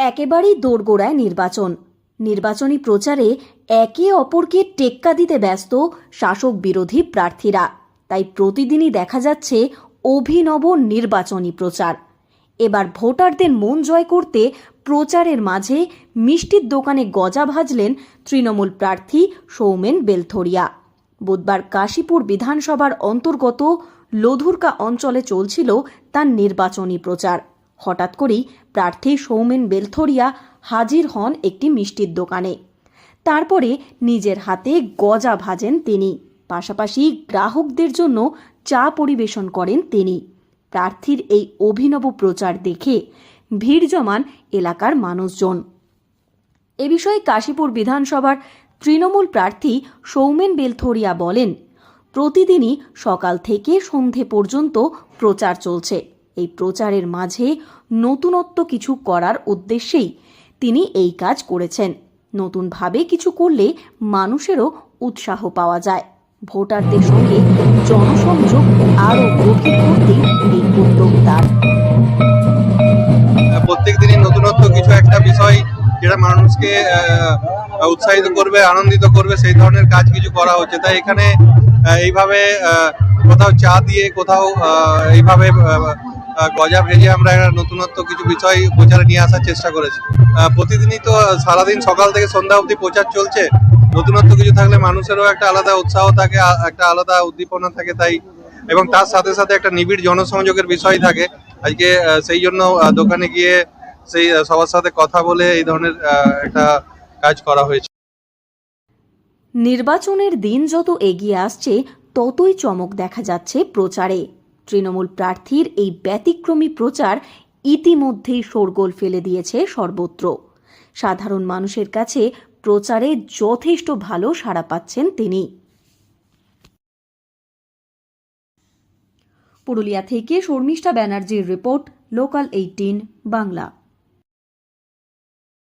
একেবারেই দোরগোড়ায় নির্বাচনী প্রচারে একে অপরকে টেক্কা দিতে ব্যস্ত শাসক বিরোধী প্রার্থীরা। তাই প্রতিদিনই দেখা যাচ্ছে অভিনব নির্বাচনী প্রচার। এবার ভোটারদের মন জয় করতে প্রচারের মাঝে মিষ্টির দোকানে গজা ভাজলেন তৃণমূল প্রার্থী সৌমেন বেলথরিয়া। বুধবার কাশীপুর বিধানসভার অন্তর্গত লোধুরকা অঞ্চলে চলছিল তার নির্বাচনী প্রচার। হঠাৎ করেই প্রার্থী সৌমেন বেলথরিয়া হাজির হন একটি মিষ্টির দোকানে। তারপরে নিজের হাতে গজা ভাজেন তিনি, পাশাপাশি গ্রাহকদের জন্য চা পরিবেশন করেন তিনি। প্রার্থীর এই অভিনব প্রচার দেখে ভিড় জমান এলাকার মানুষজন। এ বিষয়ে কাশীপুর বিধানসভার তৃণমূল প্রার্থী সৌমেন বেলথরিয়া বলেন, প্রতিদিনই সকাল থেকে সন্ধে পর্যন্ত প্রচার চলছে। এই প্রচারের মাঝে নতুনত্ব কিছু করার উদ্দেশ্যেই তিনি এই কাজ করেছেন। নতুনভাবে কিছু করলে মানুষেরও উৎসাহ পাওয়া যায়। ভোটারদের সঙ্গে জনসংযোগ আরও গভীর করতে এই উদ্যোগ তার। প্রত্যেক দিনই নতুনত্ব কিছু একটা বিষয় যেটা মানুষকে উৎসাহিত করবে, আনন্দিত করবে, সেই ধরনের কাজ কিছু করা হচ্ছে। তাই এখানে এইভাবে কোথাও চা দিয়ে, কোথাও এইভাবে গজা ভেজে আমরা নতুনত্ব কিছু বিষয় প্রচারে নিয়ে আসার চেষ্টা করেছি। প্রতিদিনই তো সারাদিন সকাল থেকে সন্ধ্যা অবধি প্রচার চলছে। নতুনত্ব কিছু থাকলে মানুষেরও একটা আলাদা উৎসাহ থাকে, একটা আলাদা উদ্দীপনা থাকে। তাই এবং তার সাথে সাথে একটা নিবিড় জনসংযোগের বিষয় থাকে। আজকে সেই জন্য দোকানে গিয়ে সেই সবার সাথে কথা বলে এই ধরনের একটা কাজ করা হয়েছে। নির্বাচনের দিন যত এগিয়ে আসছে ততই চমক দেখা যাচ্ছে প্রচারে। তৃণমূল প্রার্থীর এই ব্যতিক্রমী প্রচার ইতিমধ্যেই শোরগোল ফেলে দিয়েছে সর্বত্র। সাধারণ মানুষের কাছে প্রচারে যথেষ্ট ভালো সাড়া পাচ্ছেন তিনি। পুরুলিয়া থেকে শর্মিষ্ঠা ব্যানার্জির রিপোর্ট, লোকাল 18 বাংলা।